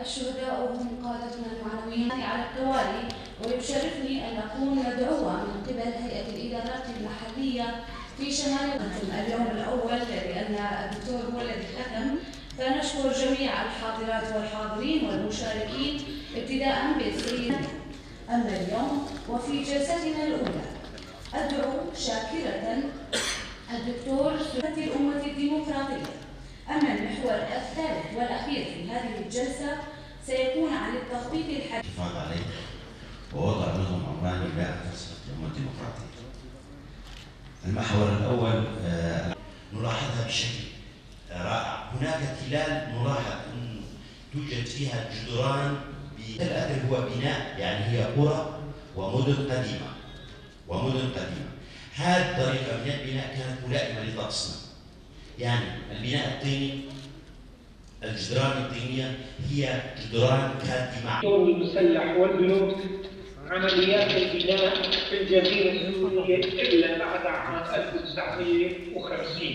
الشهداء هم قادتنا المعنويين على التوالي، ويشرفني أن أكون مدعوة من قبل هيئة الإدارات المحلية في شمال اليوم الأول، لأن الدكتور هو الذي ختم، فنشكر جميع الحاضرات والحاضرين والمشاركين ابتداء بالسيد. أما اليوم وفي جلستنا الأولى أدعو شاكرة الدكتور سلطة الأمة الديمقراطية. أما المحور الثالث والأخير في هذه الجلسة سيكون عن التخطيط الحديث الحفاظ عليه ووضع نظم عمراني لا فلسفة الأمة الديمقراطية. المحور الأول نلاحظها بشكل رائع. هناك تلال نلاحظ أن توجد فيها جدران الأثر هو بناء، يعني هي قرى ومدن قديمة. هذه الطريقة من البناء كانت ملائمة لطقسنا، يعني البناء الطيني، الجدران الطينية هي جدران كاتمة. الدور المسلح والبنود عمليات البناء في الجزيرة السورية إلا بعد عام 1950.